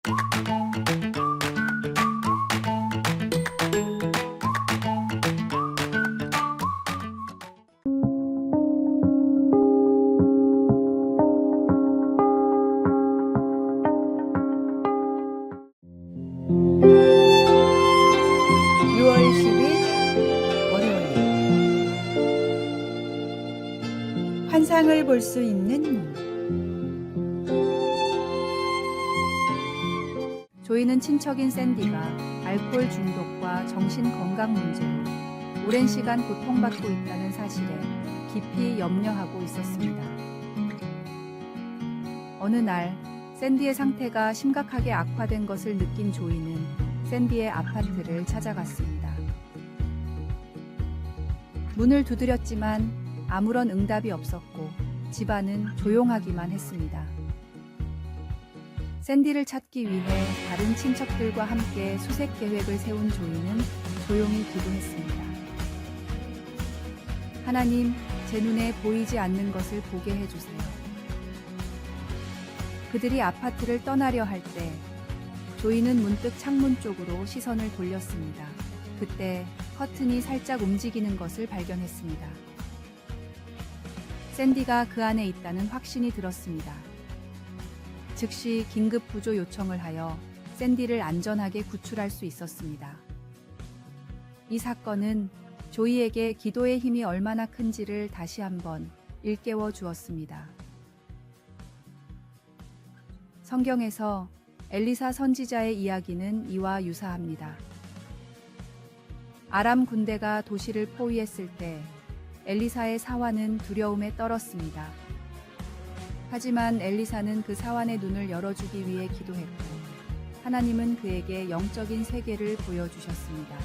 6월 10일 월요일 환상을 볼 수 있는 눈. 조이는 친척인 샌디가 알코올 중독과 정신 건강 문제로 오랜 시간 고통받고 있다는 사실에 깊이 염려하고 있었습니다. 어느 날 샌디의 상태가 심각하게 악화된 것을 느낀 조이는 샌디의 아파트를 찾아갔습니다. 문을 두드렸지만 아무런 응답이 없었고 집안은 조용하기만 했습니다. 샌디를 찾기 위해 다른 친척들과 함께 수색 계획을 세운 조이는 조용히 기도했습니다. 하나님, 제 눈에 보이지 않는 것을 보게 해주세요. 그들이 아파트를 떠나려 할 때 조이는 문득 창문 쪽으로 시선을 돌렸습니다. 그때 커튼이 살짝 움직이는 것을 발견했습니다. 샌디가 그 안에 있다는 확신이 들었습니다. 즉시 긴급 구조 요청을 하여 샌디를 안전하게 구출할 수 있었습니다. 이 사건은 조이에게 기도의 힘이 얼마나 큰지를 다시 한번 일깨워 주었습니다. 성경에서 엘리사 선지자의 이야기는 이와 유사합니다. 아람 군대가 도시를 포위했을 때 엘리사의 사환은 두려움에 떨었습니다. 하지만 엘리사는 그 사환의 눈을 열어주기 위해 기도했고 하나님은 그에게 영적인 세계를 보여주셨습니다.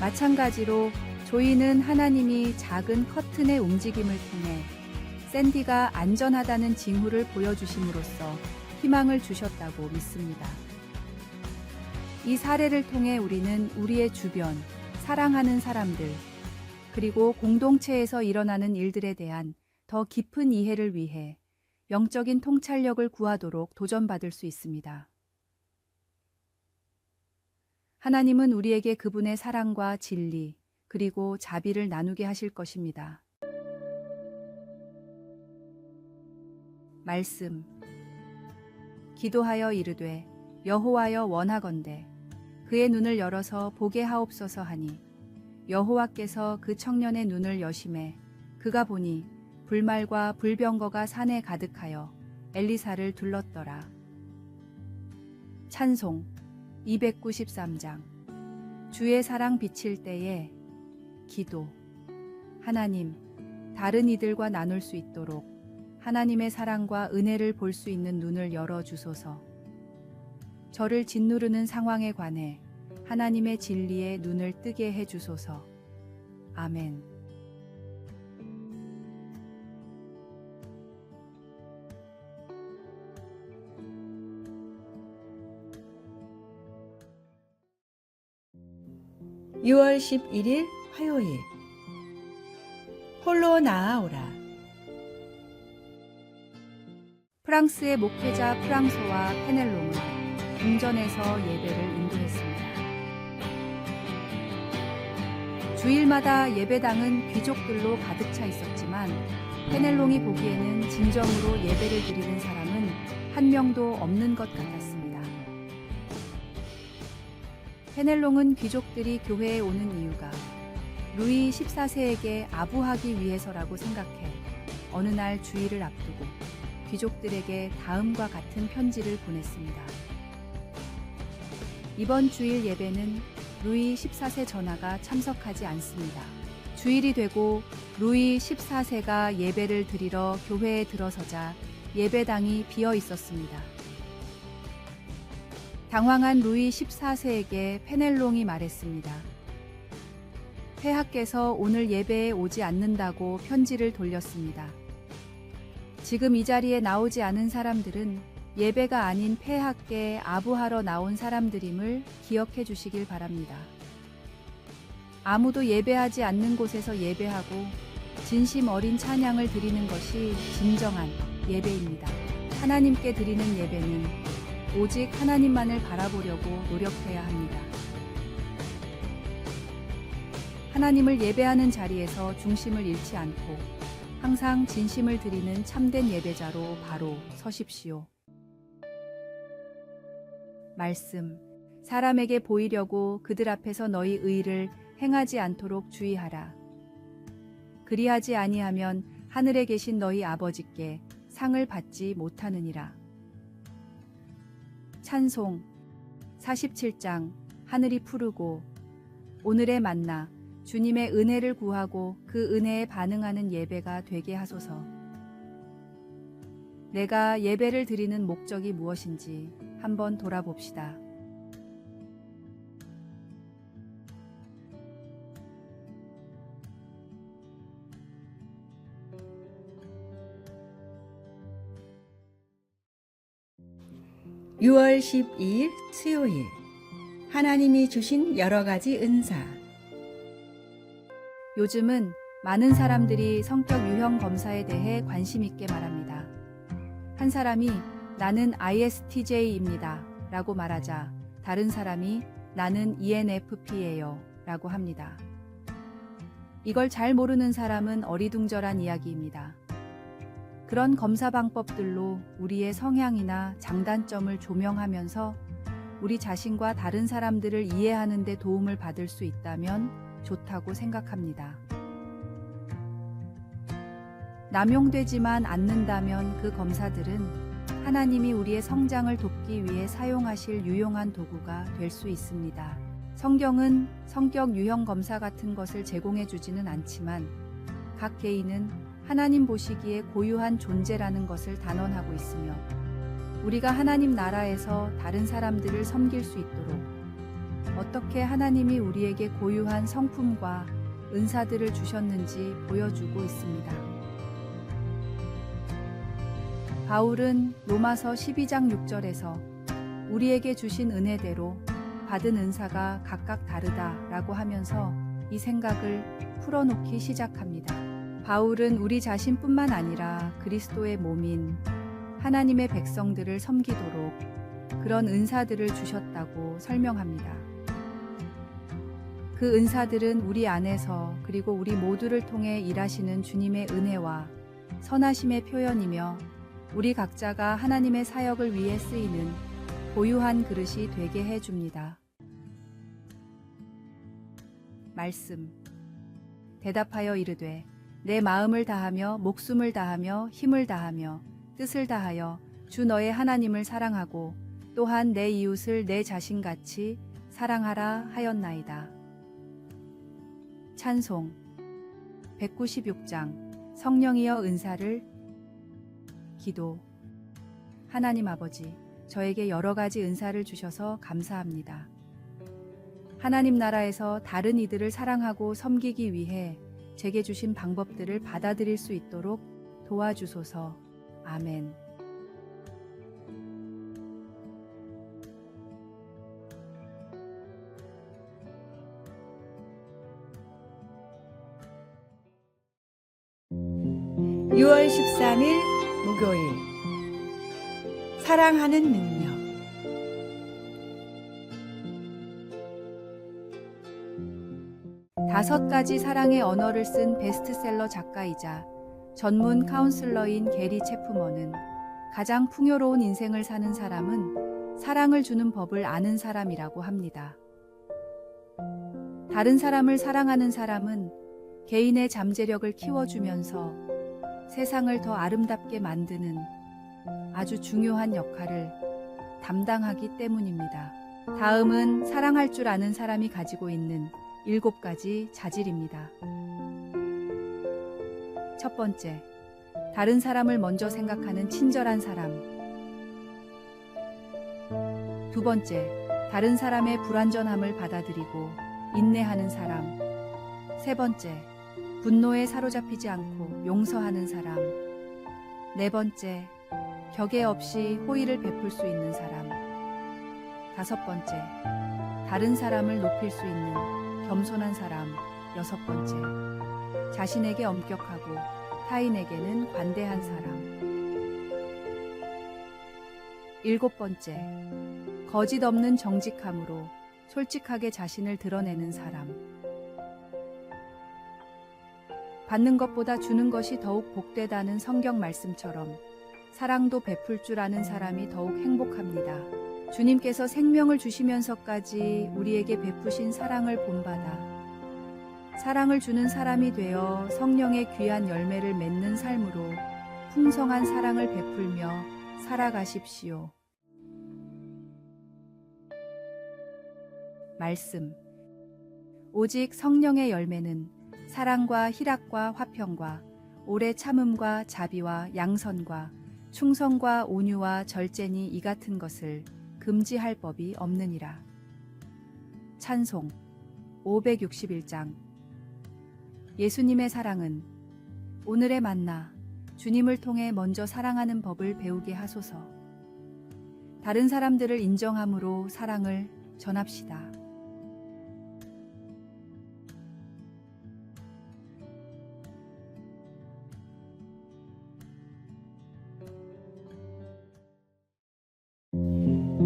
마찬가지로 조이는 하나님이 작은 커튼의 움직임을 통해 샌디가 안전하다는 징후를 보여주심으로써 희망을 주셨다고 믿습니다. 이 사례를 통해 우리는 우리의 주변, 사랑하는 사람들, 그리고 공동체에서 일어나는 일들에 대한 더 깊은 이해를 위해 영적인 통찰력을 구하도록 도전받을 수 있습니다. 하나님은 우리에게 그분의 사랑과 진리, 그리고 자비를 나누게 하실 것입니다. 말씀. 기도하여 이르되 여호와여 원하건대 그의 눈을 열어서 보게 하옵소서 하니 여호와께서 그 청년의 눈을 여심해 그가 보니 불말과 불병거가 산에 가득하여 엘리사를 둘렀더라. 찬송 293장. 주의 사랑 비칠 때에 기도. 하나님, 다른 이들과 나눌 수 있도록 하나님의 사랑과 은혜를 볼 수 있는 눈을 열어주소서. 저를 짓누르는 상황에 관해 하나님의 진리에 눈을 뜨게 해주소서. 아멘. (6월 11일) 화요일. 홀로 나아오라. 프랑스의 목회자 프랑소와 페넬롱은 궁전에서 예배를 인도했습니다. 주일마다 예배당은 귀족들로 가득 차 있었지만 페넬롱이 보기에는 진정으로 예배를 드리는 사람은 한 명도 없는 것 같았습니다. 페넬롱은 귀족들이 교회에 오는 이유가 루이 14세에게 아부하기 위해서라고 생각해 어느 날 주일을 앞두고 귀족들에게 다음과 같은 편지를 보냈습니다. 이번 주일 예배는 루이 14세 전하가 참석하지 않습니다. 주일이 되고 루이 14세가 예배를 드리러 교회에 들어서자 예배당이 비어 있었습니다. 당황한 루이 14세에게 페넬롱이 말했습니다. 폐하께서 오늘 예배에 오지 않는다고 편지를 돌렸습니다. 지금 이 자리에 나오지 않은 사람들은 예배가 아닌 폐하께 아부하러 나온 사람들임을 기억해 주시길 바랍니다. 아무도 예배하지 않는 곳에서 예배하고 진심 어린 찬양을 드리는 것이 진정한 예배입니다. 하나님께 드리는 예배는 오직 하나님만을 바라보려고 노력해야 합니다. 하나님을 예배하는 자리에서 중심을 잃지 않고 항상 진심을 드리는 참된 예배자로 바로 서십시오. 말씀. 사람에게 보이려고 그들 앞에서 너희 의를 행하지 않도록 주의하라. 그리하지 아니하면 하늘에 계신 너희 아버지께 상을 받지 못하느니라. 찬송 47장. 하늘이 푸르고 오늘의 만나. 주님의 은혜를 구하고 그 은혜에 반응하는 예배가 되게 하소서. 내가 예배를 드리는 목적이 무엇인지 한번 돌아봅시다. (6월 12일) 수요일, 하나님이 주신 여러 가지 은사. 요즘은 많은 사람들이 성격 유형 검사에 대해 관심 있게 말합니다. 한 사람이 나는 ISTJ입니다 라고 말하자 다른 사람이 나는 ENFP예요 라고 합니다. 이걸 잘 모르는 사람은 어리둥절한 이야기입니다. 그런 검사 방법들로 우리의 성향이나 장단점을 조명하면서 우리 자신과 다른 사람들을 이해하는 데 도움을 받을 수 있다면 좋다고 생각합니다. 남용되지만 않는다면 그 검사들은 하나님이 우리의 성장을 돕기 위해 사용하실 유용한 도구가 될 수 있습니다. 성경은 성격 유형 검사 같은 것을 제공해 주지는 않지만 각 개인은 하나님 보시기에 고유한 존재라는 것을 단언하고 있으며 우리가 하나님 나라에서 다른 사람들을 섬길 수 있도록 어떻게 하나님이 우리에게 고유한 성품과 은사들을 주셨는지 보여주고 있습니다. 바울은 로마서 12장 6절에서 우리에게 주신 은혜대로 받은 은사가 각각 다르다라고 하면서 이 생각을 풀어놓기 시작합니다. 바울은 우리 자신뿐만 아니라 그리스도의 몸인 하나님의 백성들을 섬기도록 그런 은사들을 주셨다고 설명합니다. 그 은사들은 우리 안에서 그리고 우리 모두를 통해 일하시는 주님의 은혜와 선하심의 표현이며 우리 각자가 하나님의 사역을 위해 쓰이는 고유한 그릇이 되게 해줍니다. 말씀. 대답하여 이르되 내 마음을 다하며 목숨을 다하며 힘을 다하며 뜻을 다하여 주 너의 하나님을 사랑하고 또한 내 이웃을 내 자신같이 사랑하라 하였나이다. 찬송 196장. 성령이여 은사를. 기도. 하나님 아버지, 저에게 여러 가지 은사를 주셔서 감사합니다. 하나님 나라에서 다른 이들을 사랑하고 섬기기 위해 제게 주신 방법들을 받아들일 수 있도록 도와주소서. 아멘. (6월 13일) 목요일, 사랑하는 능력. 다섯 가지 사랑의 언어를 쓴 베스트셀러 작가이자 전문 카운슬러인 게리 체프먼은 가장 풍요로운 인생을 사는 사람은 사랑을 주는 법을 아는 사람이라고 합니다. 다른 사람을 사랑하는 사람은 개인의 잠재력을 키워주면서 세상을 더 아름답게 만드는 아주 중요한 역할을 담당하기 때문입니다. 다음은 사랑할 줄 아는 사람이 가지고 있는 7가지 자질입니다. 첫 번째, 다른 사람을 먼저 생각하는 친절한 사람. 두 번째, 다른 사람의 불완전함을 받아들이고 인내하는 사람. 세 번째, 분노에 사로잡히지 않고 용서하는 사람. 네 번째, 격에 없이 호의를 베풀 수 있는 사람. 다섯 번째, 다른 사람을 높일 수 있는 겸손한 사람. 여섯 번째, 자신에게 엄격하고 타인에게는 관대한 사람. 일곱 번째, 거짓 없는 정직함으로 솔직하게 자신을 드러내는 사람. 받는 것보다 주는 것이 더욱 복되다는 성경 말씀처럼 사랑도 베풀 줄 아는 사람이 더욱 행복합니다. 주님께서 생명을 주시면서까지 우리에게 베푸신 사랑을 본받아 사랑을 주는 사람이 되어 성령의 귀한 열매를 맺는 삶으로 풍성한 사랑을 베풀며 살아가십시오. 말씀. 오직 성령의 열매는 사랑과 희락과 화평과 오래 참음과 자비와 양선과 충성과 온유와 절제니 이 같은 것을 금지할 법이 없느니라. 찬송 561장. 예수님의 사랑은 오늘의 만나 주님을 통해 먼저 사랑하는 법을 배우게 하소서. 다른 사람들을 인정함으로 사랑을 전합시다.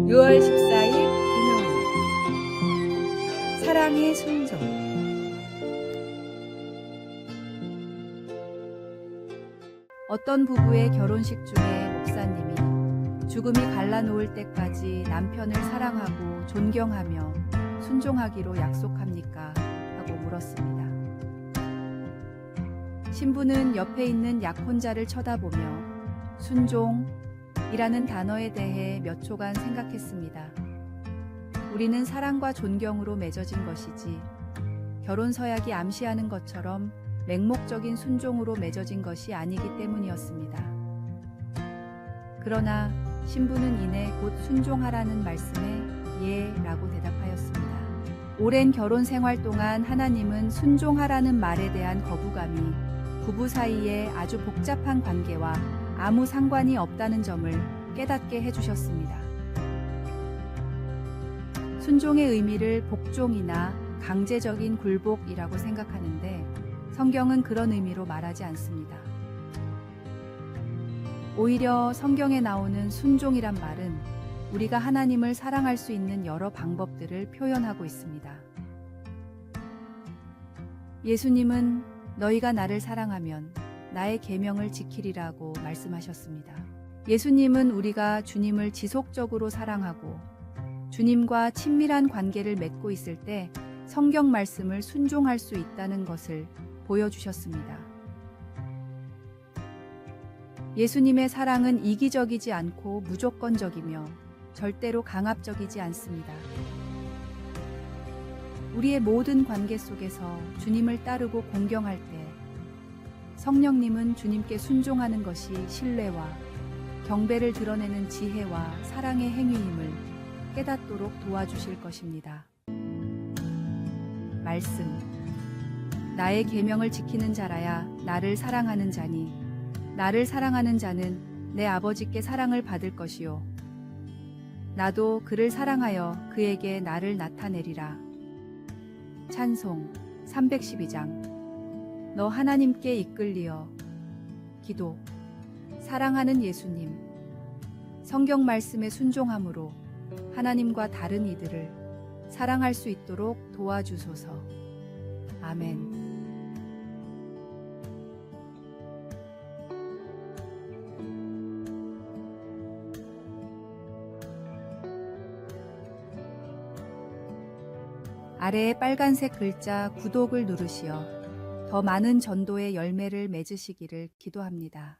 (6월 14일) 금요일. 사랑의 순종. 어떤 부부의 결혼식 중에 목사님이 죽음이 갈라놓을 때까지 남편을 사랑하고 존경하며 순종하기로 약속합니까? 하고 물었습니다. 신부는 옆에 있는 약혼자를 쳐다보며 순종이라는 단어에 대해 몇 초간 생각했습니다. 우리는 사랑과 존경으로 맺어진 것이지 결혼 서약이 암시하는 것처럼 맹목적인 순종으로 맺어진 것이 아니기 때문이었습니다. 그러나 신부는 이내 곧 순종하라는 말씀에 예라고 대답하였습니다. 오랜 결혼 생활 동안 하나님은 순종하라는 말에 대한 거부감이 부부 사이에 아주 복잡한 관계와 아무 상관이 없다는 점을 깨닫게 해주셨습니다. 순종의 의미를 복종이나 강제적인 굴복이라고 생각하는데 성경은 그런 의미로 말하지 않습니다. 오히려 성경에 나오는 순종이란 말은 우리가 하나님을 사랑할 수 있는 여러 방법들을 표현하고 있습니다. 예수님은 너희가 나를 사랑하면 나의 계명을 지키리라고 말씀하셨습니다. 예수님은 우리가 주님을 지속적으로 사랑하고 주님과 친밀한 관계를 맺고 있을 때 성경 말씀을 순종할 수 있다는 것을 보여주셨습니다. 예수님의 사랑은 이기적이지 않고 무조건적이며 절대로 강압적이지 않습니다. 우리의 모든 관계 속에서 주님을 따르고 공경할 때 성령님은 주님께 순종하는 것이 신뢰와 경배를 드러내는 지혜와 사랑의 행위임을 깨닫도록 도와주실 것입니다. 말씀. 나의 계명을 지키는 자라야 나를 사랑하는 자니 나를 사랑하는 자는 내 아버지께 사랑을 받을 것이요 나도 그를 사랑하여 그에게 나를 나타내리라. 찬송 312장. 너 하나님께 이끌리어. 기도. 사랑하는 예수님, 성경 말씀에 순종함으로 하나님과 다른 이들을 사랑할 수 있도록 도와주소서. 아멘. 아래에 빨간색 글자 구독을 누르시어 더 많은 전도의 열매를 맺으시기를 기도합니다.